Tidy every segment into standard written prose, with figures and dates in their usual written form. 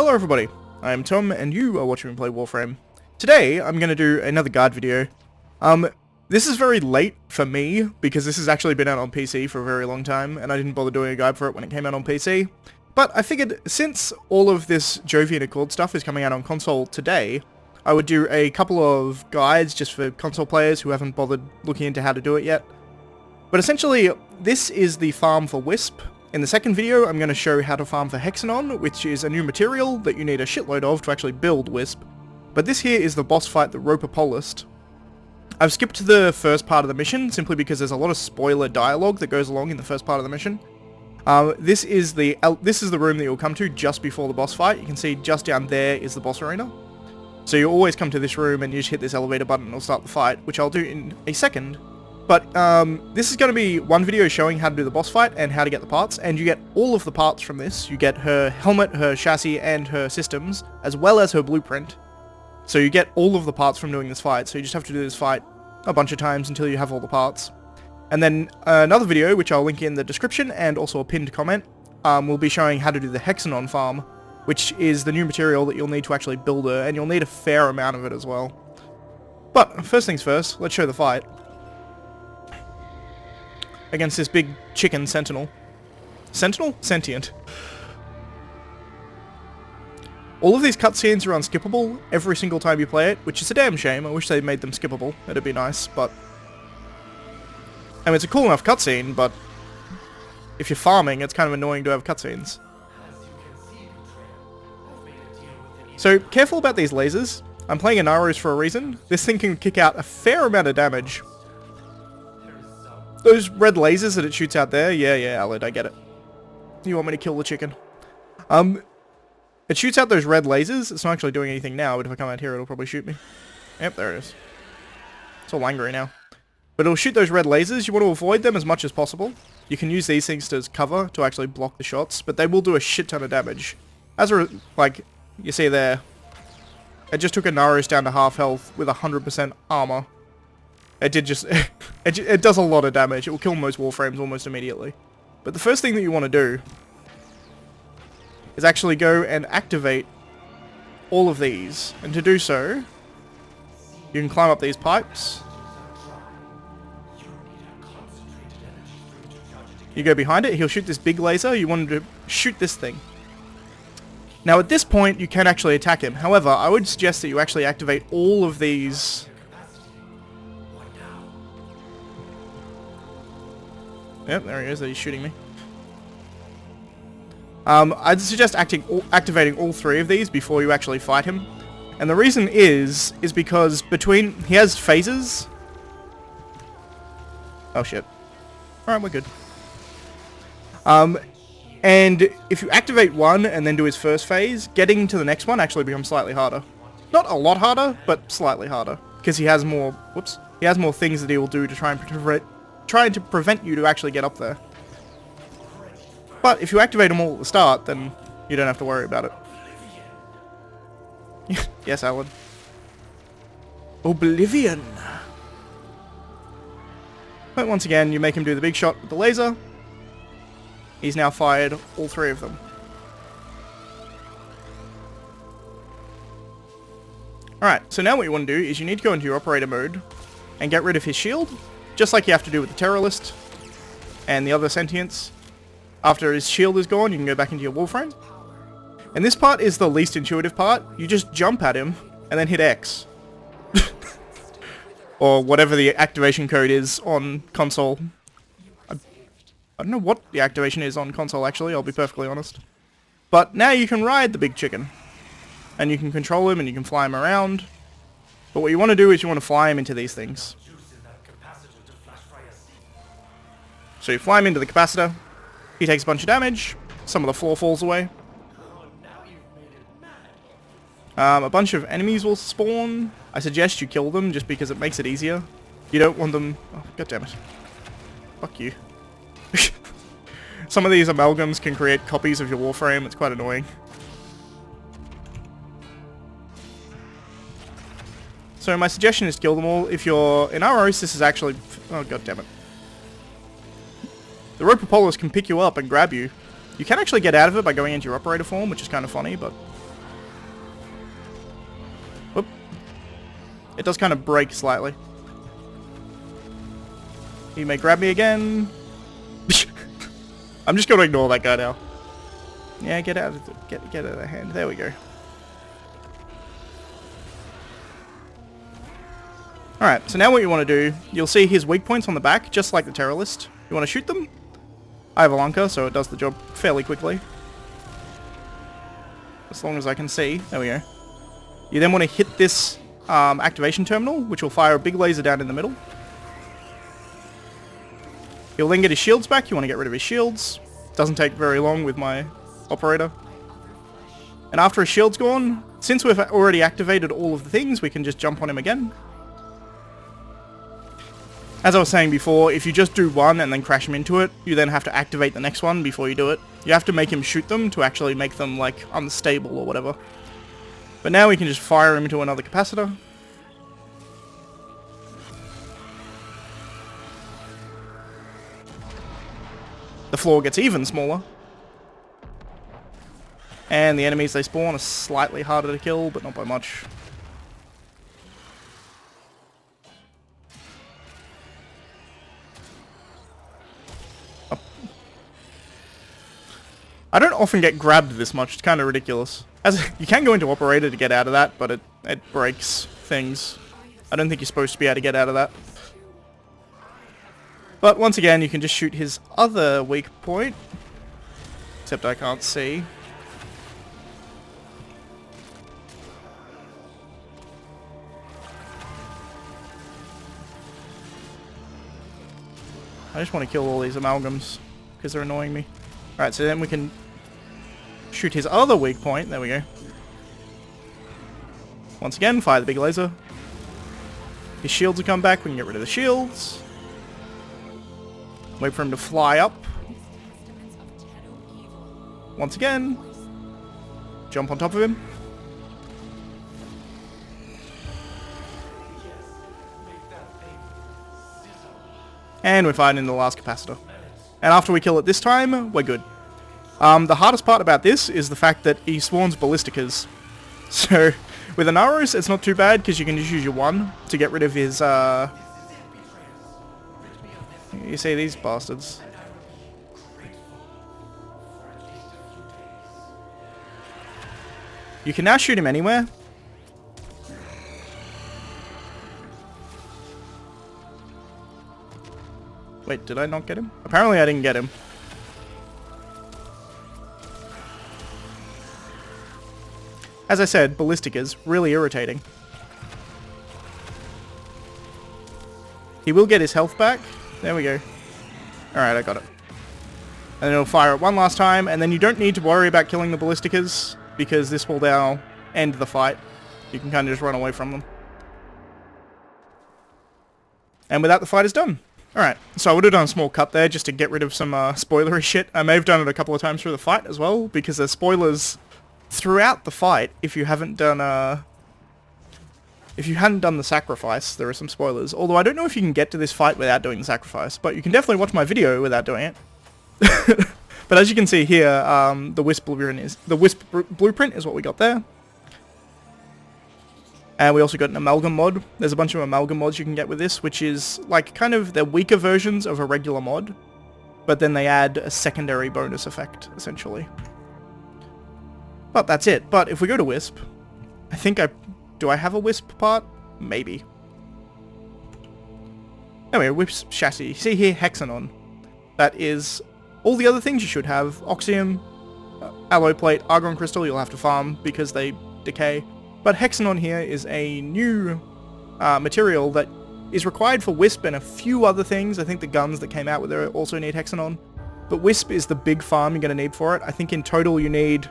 Hello everybody, I am Tom and you are watching me play Warframe. Today I'm going to do another guide video. This is very late for me because this has actually been out on PC for a very long time and I didn't bother doing a guide for it when it came out on PC. But I figured since all of this Jovian Accord stuff is coming out on console today, I would do a couple of guides just for console players who haven't bothered looking into how to do it yet. But essentially, this is the farm for Wisp. In the second video, I'm going to show how to farm for Hexenon, which is a new material that you need a shitload of to actually build Wisp. But this here is the boss fight, the Roper. I've skipped the first part of the mission, simply because there's a lot of spoiler dialogue that goes along in the first part of the mission. This is the room that you'll come to just before the boss fight. You can see just down there is the boss arena. So you always come to this room and you just hit this elevator button and it'll start the fight, which I'll do in a second. But this is going to be one video showing how to do the boss fight and how to get the parts, and you get all of the parts from this. You get her helmet, her chassis, and her systems, as well as her blueprint. So you get all of the parts from doing this fight, so you just have to do this fight a bunch of times until you have all the parts. And then another video, which I'll link in the description and also a pinned comment, will be showing how to do the Hexenon Farm, which is the new material that you'll need to actually build her, and you'll need a fair amount of it as well. But first things first, let's show the fight against this big chicken sentinel. Sentinel? Sentient. All of these cutscenes are unskippable every single time you play it, which is a damn shame. I wish they made them skippable. It'd be nice, but... I mean, it's a cool enough cutscene, but... if you're farming, it's kind of annoying to have cutscenes. So, careful about these lasers. I'm playing a Naros for a reason. This thing can kick out a fair amount of damage. Those red lasers that it shoots out there, yeah, Alid, I get it. You want me to kill the chicken. It shoots out those red lasers. It's not actually doing anything now, but if I come out here, it'll probably shoot me. Yep, there it is. It's all angry now. But it'll shoot those red lasers. You want to avoid them as much as possible. You can use these things as cover to actually block the shots, but they will do a shit ton of damage. As a, like, you see there, it just took a Naros down to half health with 100% armor. It did just... it does a lot of damage. It will kill most Warframes almost immediately. But the first thing that you want to do is actually go and activate all of these. And to do so, you can climb up these pipes. You go behind it, he'll shoot this big laser. You want him to shoot this thing. Now at this point, you can actually attack him. However, I would suggest that you actually activate all of these... Yep, there he is, he's shooting me. I'd suggest activating all three of these before you actually fight him. And the reason is because he has phases. Oh shit. Alright, we're good. And if you activate one and then do his first phase, getting to the next one actually becomes slightly harder. Not a lot harder, but slightly harder. Because he has more, he has more things that he will do to try and prevent you to actually get up there. But if you activate them all at the start, then you don't have to worry about it. Yes, Alan. Oblivion. But once again, you make him do the big shot with the laser. He's now fired all three of them. Alright, so now what you want to do is you need to go into your operator mode and get rid of his shield, just like you have to do with the Terrorist and the other sentients. After his shield is gone, you can go back into your Warframe. And this part is the least intuitive part. You just jump at him and then hit X. Or whatever the activation code is on console. I don't know what the activation is on console actually, I'll be perfectly honest. But now you can ride the big chicken. And you can control him and you can fly him around. But what you want to do is you want to fly him into these things. So you fly him into the capacitor. He takes a bunch of damage. Some of the floor falls away. A bunch of enemies will spawn. I suggest you kill them just because it makes it easier. You don't want them... Oh, goddammit. Fuck you. Some of these amalgams can create copies of your Warframe. It's quite annoying. So my suggestion is to kill them all. If you're in Aros, this is actually... Oh, goddammit. The Roper can pick you up and grab you. You can actually get out of it by going into your operator form, which is kind of funny, but It does kind of break slightly. He may grab me again. I'm just going to ignore that guy now. Yeah, get out of the, get out of the hand. There we go. Alright, so now what you want to do, you'll see his weak points on the back, just like the Terrorist. You want to shoot them. I have a Lunker, so it does the job fairly quickly. As long as I can see. There we go. You then want to hit this activation terminal, which will fire a big laser down in the middle. He'll then get his shields back. You want to get rid of his shields. Doesn't take very long with my operator. And after his shield's gone, since we've already activated all of the things, we can just jump on him again. As I was saying before, if you just do one and then crash him into it, you then have to activate the next one before you do it. You have to make him shoot them to actually make them, like, unstable or whatever. But now we can just fire him into another capacitor. The floor gets even smaller. And the enemies they spawn are slightly harder to kill, but not by much. I don't often get grabbed this much, it's kind of ridiculous. You can go into operator to get out of that, but it breaks things. I don't think you're supposed to be able to get out of that. But once again, you can just shoot his other weak point. Except I can't see. I just want to kill all these amalgams, because they're annoying me. Alright, so then we can shoot his other weak point. There we go. Once again, fire the big laser. His shields will come back. We can get rid of the shields. Wait for him to fly up. Once again. Jump on top of him. And we're fighting the last capacitor. And after we kill it this time, we're good. The hardest part about this is the fact that he spawns ballisticas. So, with an Aros, it's not too bad, because you can just use your one to get rid of his, You see these bastards. You can now shoot him anywhere. Wait, did I not get him? Apparently I didn't get him. As I said, ballistic is really irritating. He will get his health back. There we go. Alright, I got it. And then it'll fire it one last time, and then you don't need to worry about killing the ballisticas, because this will now end the fight. You can kind of just run away from them. And with that, the fight is done. Alright, so I would have done a small cut there just to get rid of some spoilery shit. I may have done it a couple of times through the fight as well, because there's spoilers throughout the fight. If you haven't done if you hadn't done the sacrifice, there are some spoilers. Although I don't know if you can get to this fight without doing the sacrifice, but you can definitely watch my video without doing it. But as you can see here, the Wisp blueprint is what we got there. And we also got an amalgam mod. There's a bunch of amalgam mods you can get with this, which is like kind of the weaker versions of a regular mod, but then they add a secondary bonus effect, essentially. But that's it. But if we go to Wisp, I think do I have a Wisp part? Maybe. Anyway, Wisp's chassis. You see here, Hexenon. That is all the other things you should have. Oxium, alloy plate, argon crystal you'll have to farm because they decay. But Hexenon here is a new material that is required for Wisp and a few other things. I think the guns that came out with it also need Hexenon. But Wisp is the big farm you're going to need for it. I think in total you need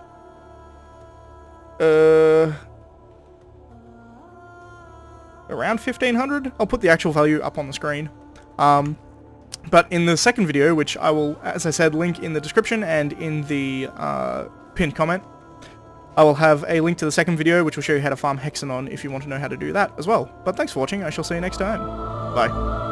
around 1,500? I'll put the actual value up on the screen. But in the second video, which I will, as I said, link in the description and in the pinned comment, I will have a link to the second video which will show you how to farm Hexenon if you want to know how to do that as well. But thanks for watching, I shall see you next time. Bye.